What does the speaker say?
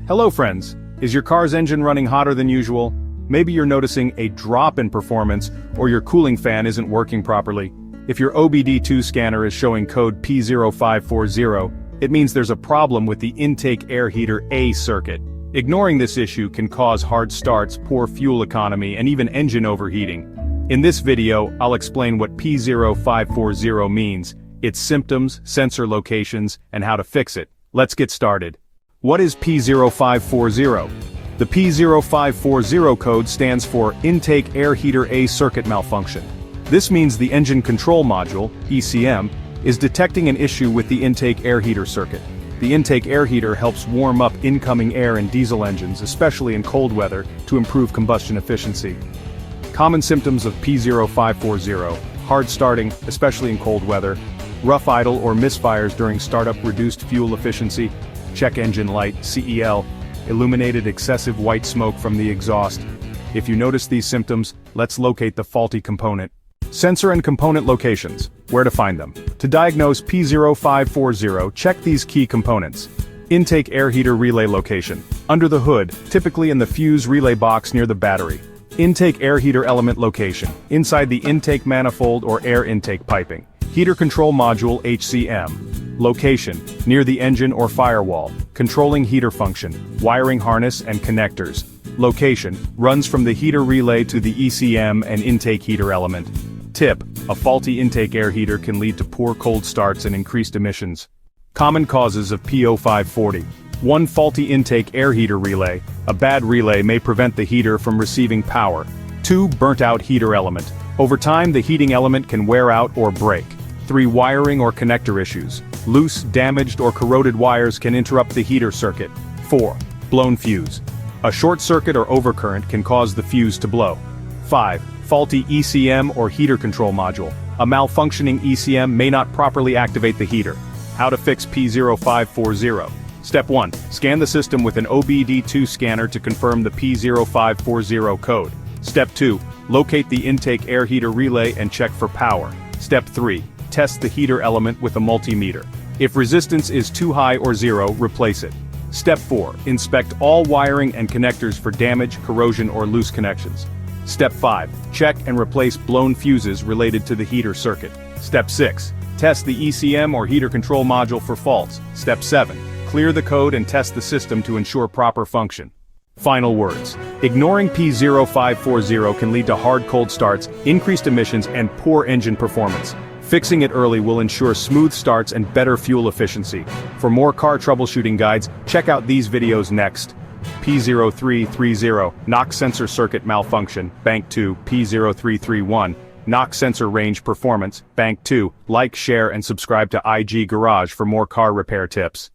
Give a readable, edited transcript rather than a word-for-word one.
Hello friends, is your car's engine running hotter than usual? Maybe you're noticing a drop in performance, or your cooling fan isn't working properly. If your obd2 scanner is showing code P0540, it means there's a problem with the intake air heater A circuit. Ignoring this issue can cause hard starts, poor fuel economy, and even engine overheating. In this video, I'll explain what P0540 means, its symptoms, sensor locations, and how to fix it. Let's get started. What is P0540? The P0540 code stands for Intake Air Heater A Circuit Malfunction. This means the Engine Control Module, ECM, is detecting an issue with the intake air heater circuit. The intake air heater helps warm up incoming air in diesel engines, especially in cold weather, to improve combustion efficiency. Common symptoms of P0540: hard starting, especially in cold weather, rough idle or misfires during startup, reduced fuel efficiency, check engine light, CEL, illuminated excessive white smoke from the exhaust. If you notice these symptoms, let's locate the faulty component. Sensor and component locations. Where to find them? To diagnose P0540, check these key components. Intake air heater relay location. Under the hood, typically in the fuse relay box near the battery. Intake air heater element location. Inside the intake manifold or air intake piping. Heater control module HCM. Location, near the engine or firewall, controlling heater function, wiring harness and connectors. Location, runs from the heater relay to the ECM and intake heater element. Tip, a faulty intake air heater can lead to poor cold starts and increased emissions. Common causes of P0540. 1. Faulty intake air heater relay. A bad relay may prevent the heater from receiving power. 2. Burnt out heater element. Over time the heating element can wear out or break. 3. Wiring or connector issues. Loose, damaged, or corroded wires can interrupt the heater circuit. 4. Blown fuse. A short circuit or overcurrent can cause the fuse to blow. 5. Faulty ECM or heater control module. A malfunctioning ECM may not properly activate the heater. How to fix P0540. Step 1. Scan the system with an obd2 scanner to confirm the P0540 code. Step 2. Locate the intake air heater relay and check for power. Step 3. Test the heater element with a multimeter. If resistance is too high or zero, replace it. Step 4. Inspect all wiring and connectors for damage, corrosion, or loose connections. Step 5. Check and replace blown fuses related to the heater circuit. Step 6. Test the ECM or heater control module for faults. Step 7. Clear the code and test the system to ensure proper function. Final words. Ignoring P0540 can lead to hard cold starts, increased emissions, and poor engine performance. Fixing it early will ensure smooth starts and better fuel efficiency. For more car troubleshooting guides, check out these videos next. P0330, NOx sensor circuit malfunction, Bank 2, P0331, NOx sensor range performance, Bank 2. Like, share, and subscribe to IG Garage for more car repair tips.